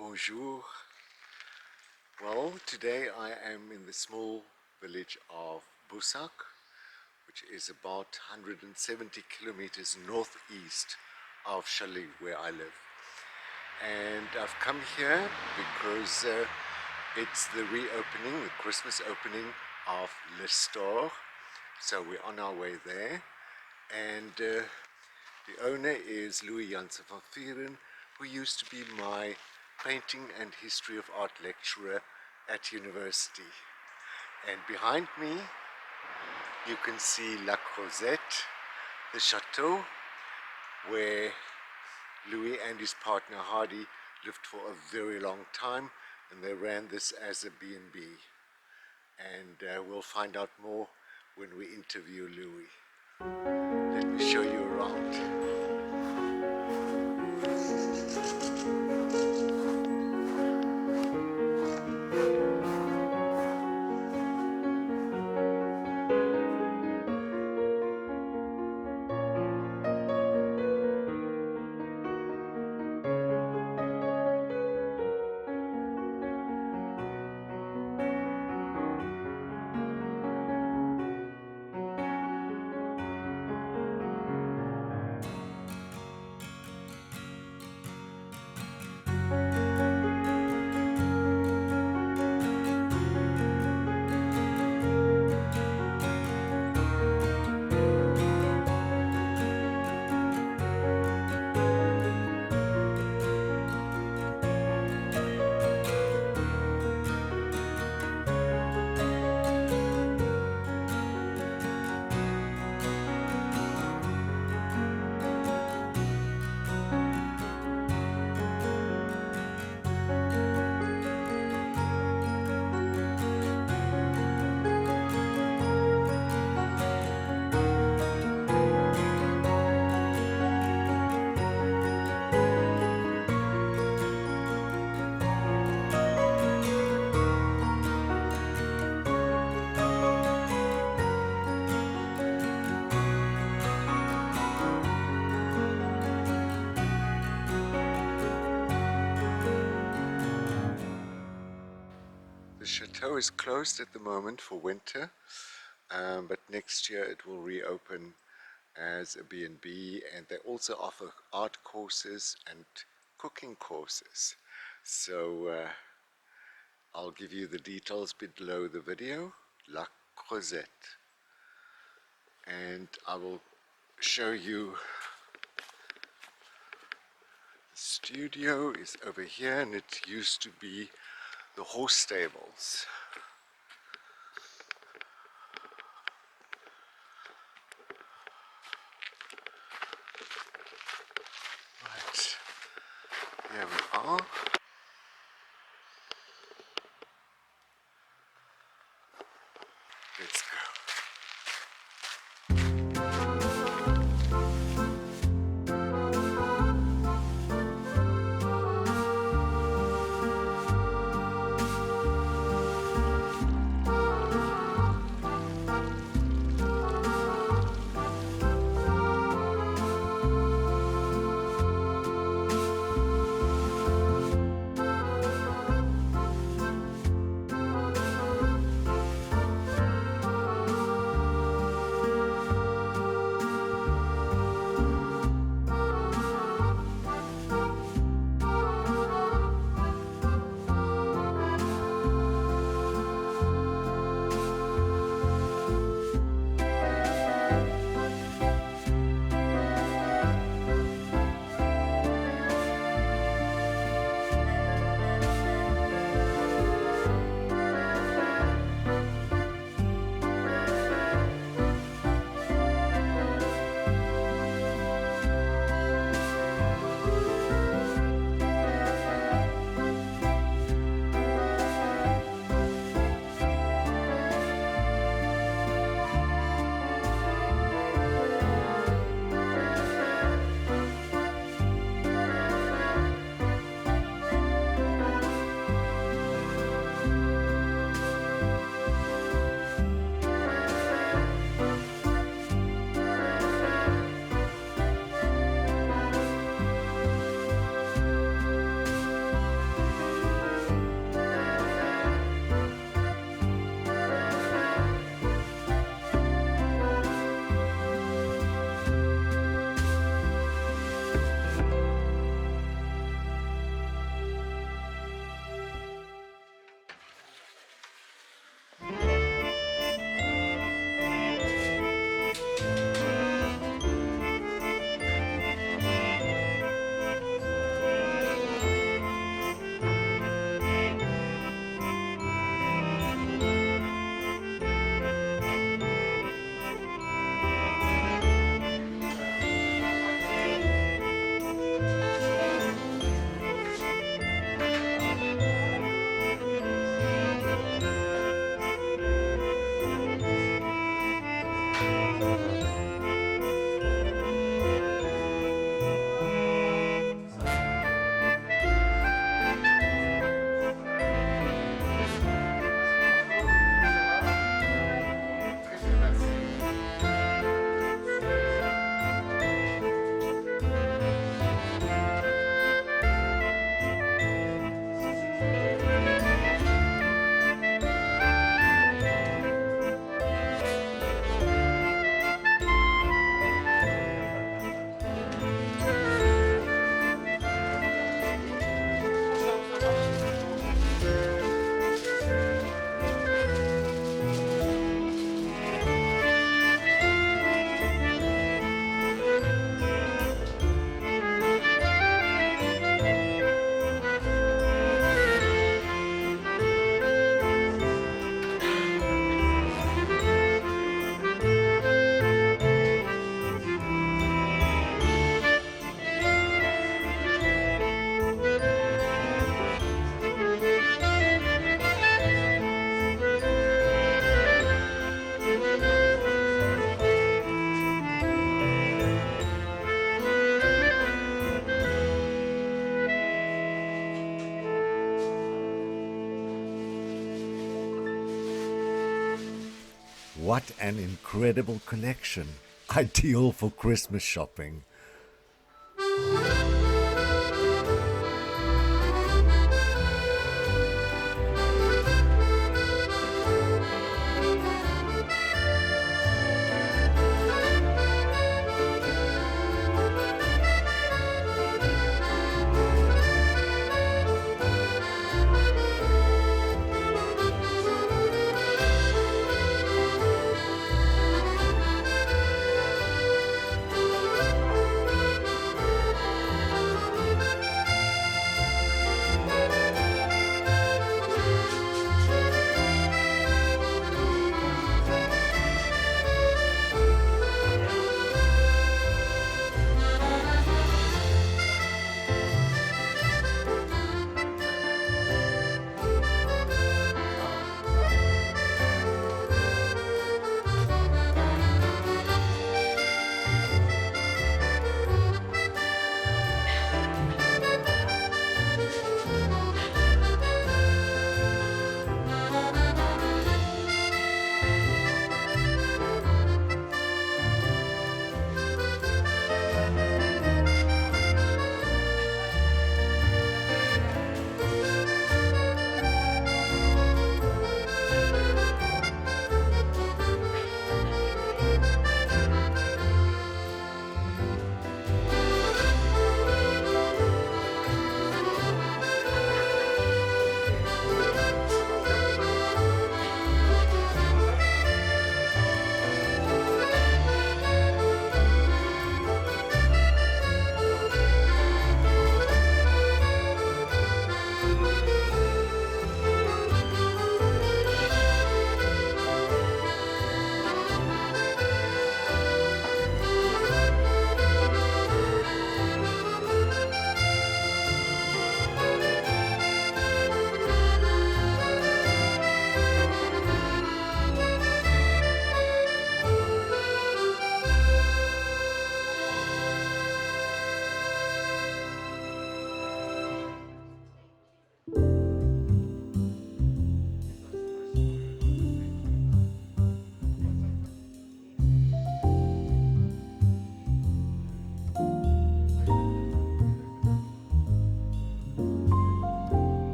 Bonjour. Well, today I am in the small village of Boussac, which is about 170 kilometers northeast of Châlus, where I live. And I've come here because it's the reopening, the Christmas opening of Le Store. So we're on our way there. And the owner is Louis Jansen van Vieren, who used to be my painting and history of art lecturer at university. And behind me you can see La Creuzette, the chateau where Louis and his partner Hardy lived for a very long time, and they ran this as a B&B. And we'll find out more when we interview Louis. Let me show you around. The chateau is closed at the moment for winter, but next year it will reopen as a B&B, and they also offer art courses and cooking courses. So I'll give you the details below the video. La Creuzette. And I will show you the studio is over here, and it used to be the horse stables. Right, here we are. Let's go. What an incredible collection. Ideal for Christmas shopping.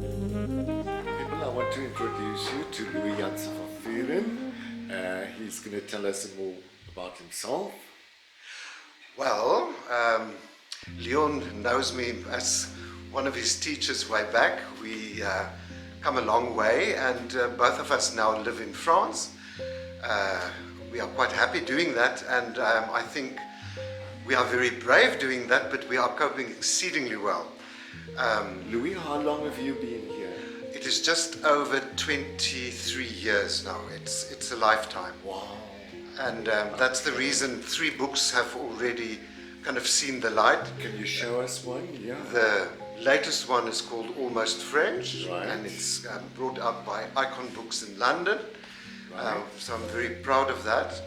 People, I want to introduce you to Louis Jansen van Vuren. He's going to tell us more about himself. Well, Leon knows me as one of his teachers way back. We come a long way, and both of us now live in France. We are quite happy doing that, and I think we are very brave doing that, but we are coping exceedingly well. Louis, how long have you been here? It is just over 23 years now. It's a lifetime. Wow. And that's the reason 3 books have already kind of seen the light. Can you show us one? Yeah. The latest one is called Almost French, Right. and it's brought out by Icon Books in London. Right. So I'm very proud of that.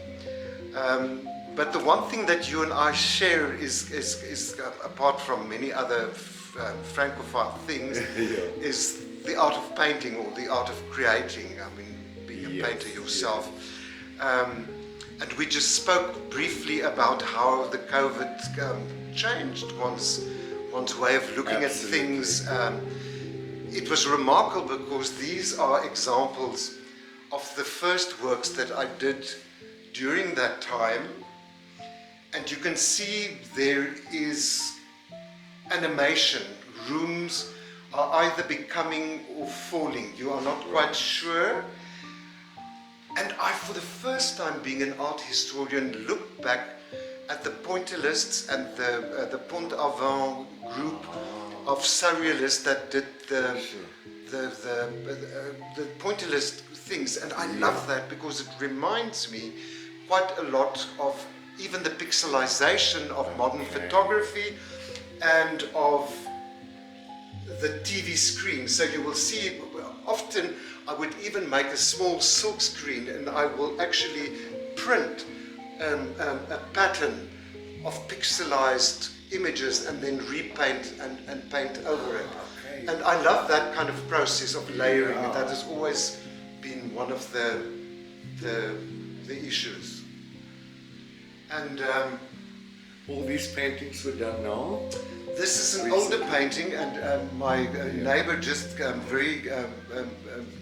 But the one thing that you and I share is apart from many other Francophone things, Yeah. is the art of painting or the art of creating. I mean, being a Yes, painter yourself. And we just spoke briefly about how the COVID changed one's way of looking Absolutely. at things. It was remarkable because these are examples of the first works that I did during that time. And you can see there is animation. Rooms are either becoming or falling. You are not quite sure. And I, for the first time, being an art historian, looked back at the pointillists and the Pont-Aven group of surrealists that did the pointillist things. And I love that because it reminds me quite a lot of even the pixelization of modern photography and of the TV screen. So you will see often I would even make a small silk screen and I will actually print a pattern of pixelized images and then repaint and paint over it. Okay. And I love that kind of process of layering. Yeah. That has always been one of the issues. And All these paintings were done now? this is an Recently. older painting, and my neighbor just very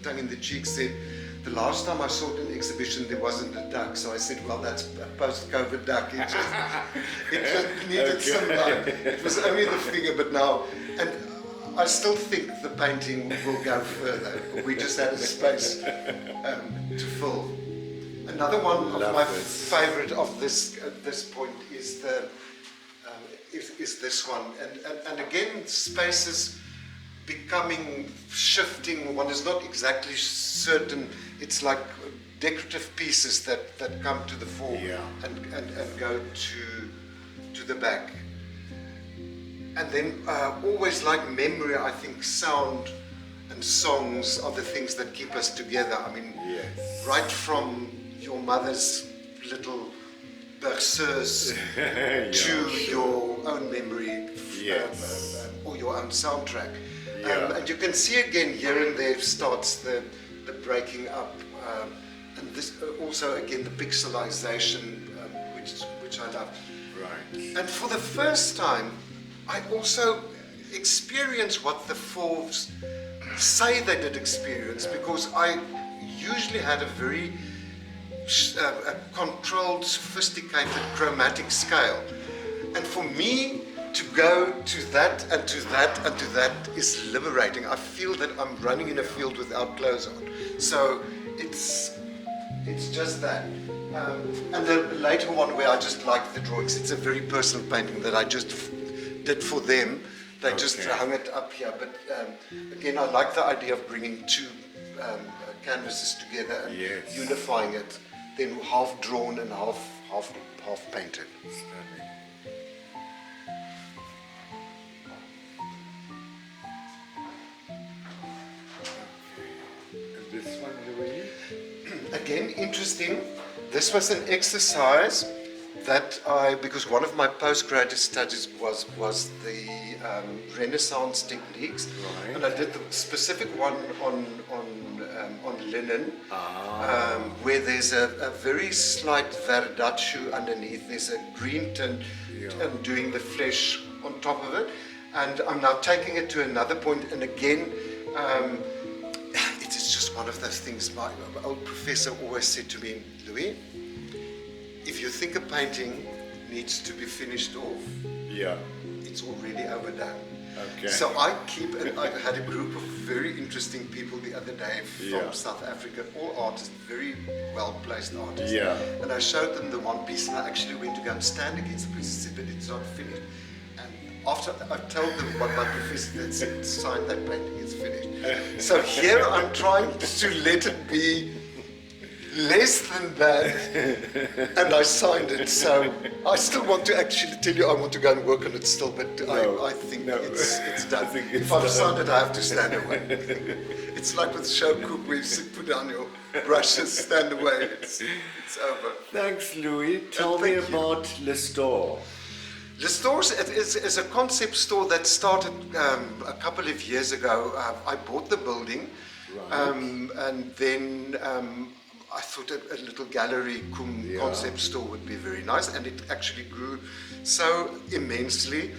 tongue in the cheek said, the last time I saw it in the exhibition there wasn't a duck. So I said, well, that's a post-COVID duck. It just needed some light. It was only the figure, but now, and I still think the painting will go further. We just had a space to fill. Another one of Love my this. favorite of this at this point is the is this one, and again spaces becoming, shifting. One is not exactly certain. It's like decorative pieces that come to the fore. Yeah. and go to the back. And then always like memory, I think sound and songs are the things that keep us together. I mean, Yes. right from your mother's little berceuse to your own memory, Yes. or your own soundtrack. Yeah. And you can see again here and there starts the breaking up, and this also again the pixelization, which I love. Right. And for the first time, I also experienced what the Fauves say they did experience, because I usually had a very controlled, sophisticated chromatic scale. And for me to go to that and to that and to that is liberating. I feel that I'm running in a field without clothes on. So it's just that. And the later one where I just like the drawings, it's a very personal painting that I just did for them. They just Okay. hung it up here. But again, I like the idea of bringing two canvases together and Yes. unifying it, then half drawn and half painted. Stunning. And this one, Louis? Again, interesting. This was an exercise that because one of my postgraduate studies was the Renaissance techniques, Right. and I did the specific one on linen, where there's a very slight verdaccio underneath. There's a green tint doing the flesh on top of it. And I'm now taking it to another point, and again, it is just one of those things. My old professor always said to me, Louis, if you think a painting needs to be finished off, it's already overdone. Okay. So I had a group of very interesting people the other day from South Africa, all artists, very well-placed artists. And I showed them the one piece, and I actually went to go and stand against the piece and said, but it's not finished. And after I told them what my professor had said, sign that painting, it's finished. So here I'm trying to let it be less than that, and I signed it. So I still want to actually tell you I want to go and work on it still, but I think it's done. If I've signed it, I have to stand away. It's like with show cook, where you put down your brushes, stand away. It's over. Thanks, Louis. Tell me about Le Store. Le Store is a concept store that started a couple of years ago. I bought the building, and then I thought a little gallery concept store would be very nice, and it actually grew so immensely.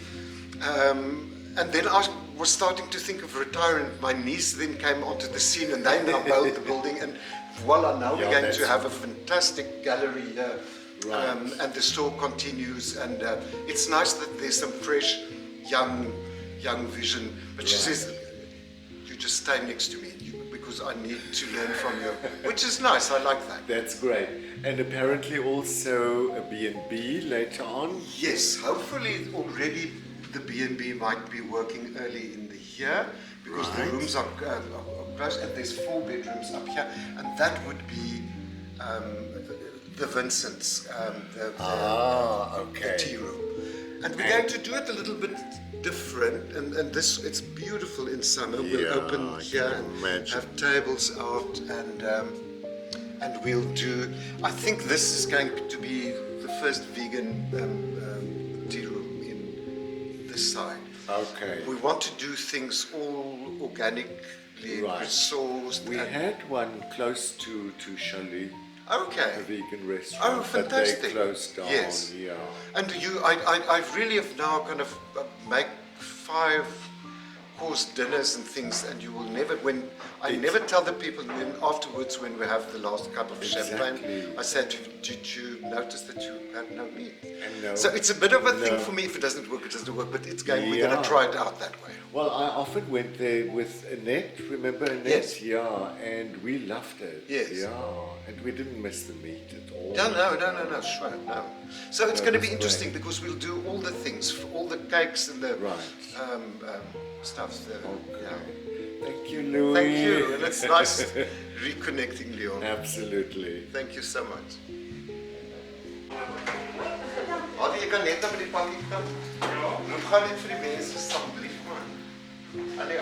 And then I was starting to think of retiring. My niece then came onto the scene, and they now built the building, and voila, now we're going to have a fantastic gallery here. And the store continues, and it's nice that there's some fresh, young vision. But she says, you just stay next to me, because I need to learn from you, which is nice. I like that. That's great. And apparently also a B&B later on? Yes, hopefully already the B&B might be working early in the year, because the rooms are close, and there's 4 bedrooms up here, and that would be the Vincent's, the tea room. And we're going to do it a little bit different, and this, it's beautiful in summer. We'll open here and have tables out, and we'll do, I think this is going to be the first vegan tea room in this side. Okay. We want to do things all organically sourced. We had one close to Châlus. Okay. A vegan restaurant. Oh, fantastic. But they closed down. Yes. And I really have now kind of make 5-course dinners and things, and you will never, I never tell the people, then afterwards when we have the last cup of champagne, I said, did you notice that you had no meat? So it's a bit of a thing for me. If it doesn't work, it doesn't work, but it's going, we're going to try it out that way. Well, I often went there with Annette, remember Annette? Yes. Yeah, and we loved it. Yes. Yeah, and we didn't miss the meat at all. No, sure, no. So it's going to be interesting, because we'll do all the things, all the cakes and the stuff there. Thank you, Louis. Thank you, and it's nice reconnecting, Leon. Absolutely. Thank you so much. Adi, jy kan net na by die pakkie kom. Roep gaan net vir die mense, asseblief man. Ali.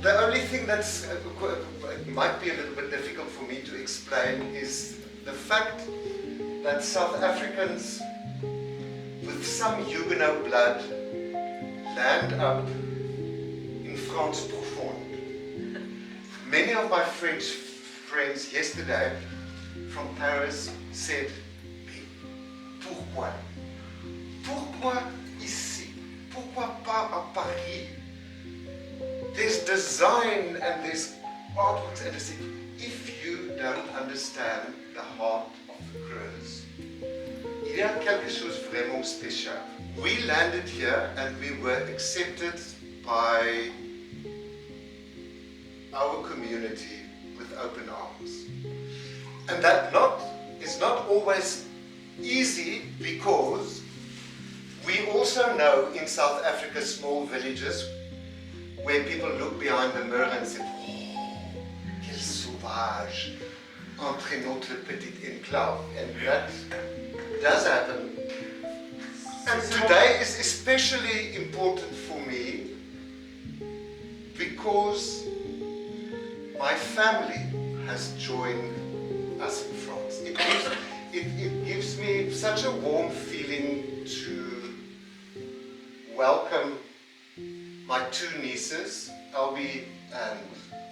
The only thing that's might be a little bit difficult for me to explain is the fact that South Africans with some Huguenot blood land up in France profonde. Many of my French friends yesterday from Paris said, pourquoi? Pourquoi ici? Pourquoi pas à Paris? There's design and there's artworks, and I said, if you don't understand the heart of the Creuse, il y a quelque chose vraiment spécial. We landed here and we were accepted by our community with open arms. And that is not always easy, because we also know in South Africa small villages where people look behind the mirror and say, oh, quel sauvage, entre notre petite enclave. And that does happen. And today is especially important for me, because my family has joined us in France. It gives me such a warm feeling to welcome my two nieces, Albie and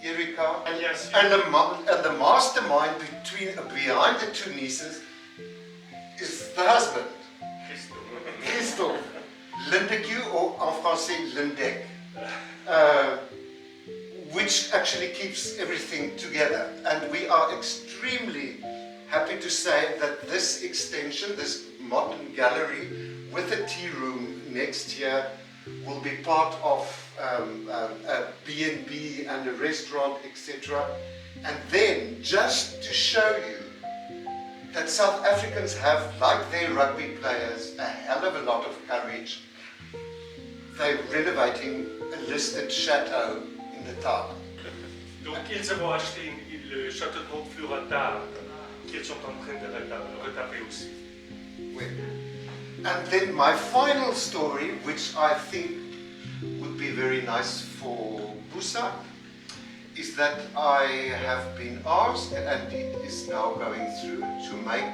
Erika, and the mastermind behind the two nieces is the husband, Christophe, Lindeque, or en français Lindek, which actually keeps everything together. And we are extremely happy to say that this extension, this modern gallery with a tea room next year, will be part of a B&B and a restaurant, etc. And then, just to show you that South Africans have, like their rugby players, a hell of a lot of courage, they're renovating a listed chateau in the town. Donc ils avons acheté le château de Montfleur qu'ils sont en train de retaper aussi. And then my final story, which I think would be very nice for Boussac, is that I have been asked, and it is now going through, to make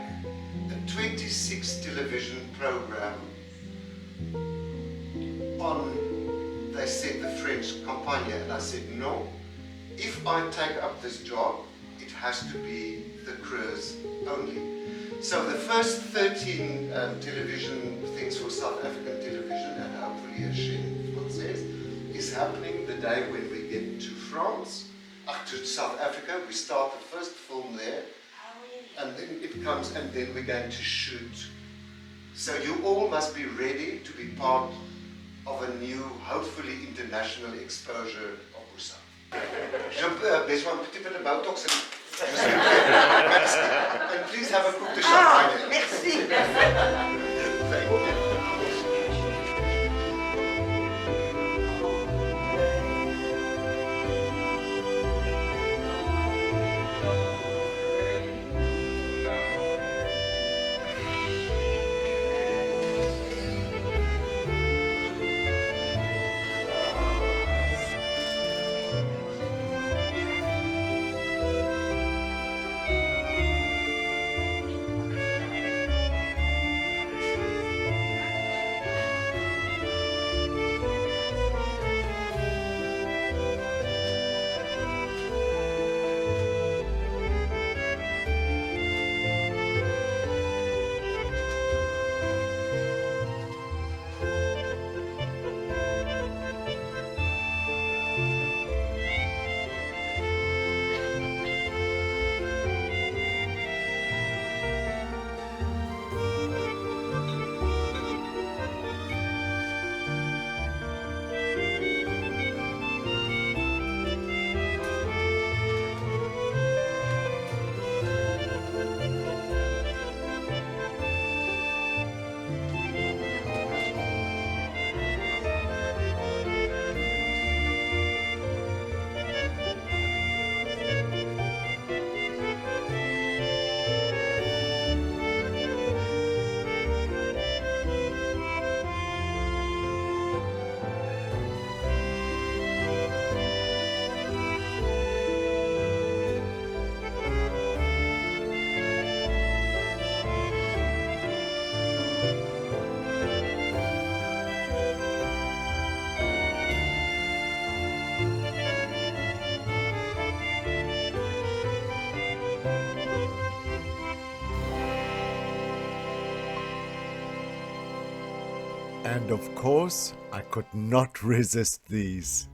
a 26 television program on, they said, the French Campagne, and I said no. If I take up this job, it has to be the Creuse only. So the first 13 television things for South African television, and hopefully a chaîne française, is happening the day when we get to France, to South Africa. We start the first film there, and then it comes, and then we're going to shoot. So you all must be ready to be part of a new, hopefully international exposure of Boussac. Je besoin un petit peu de Botox. And please have a coupe de champagne. Merci. Thank you. And of course, I could not resist these.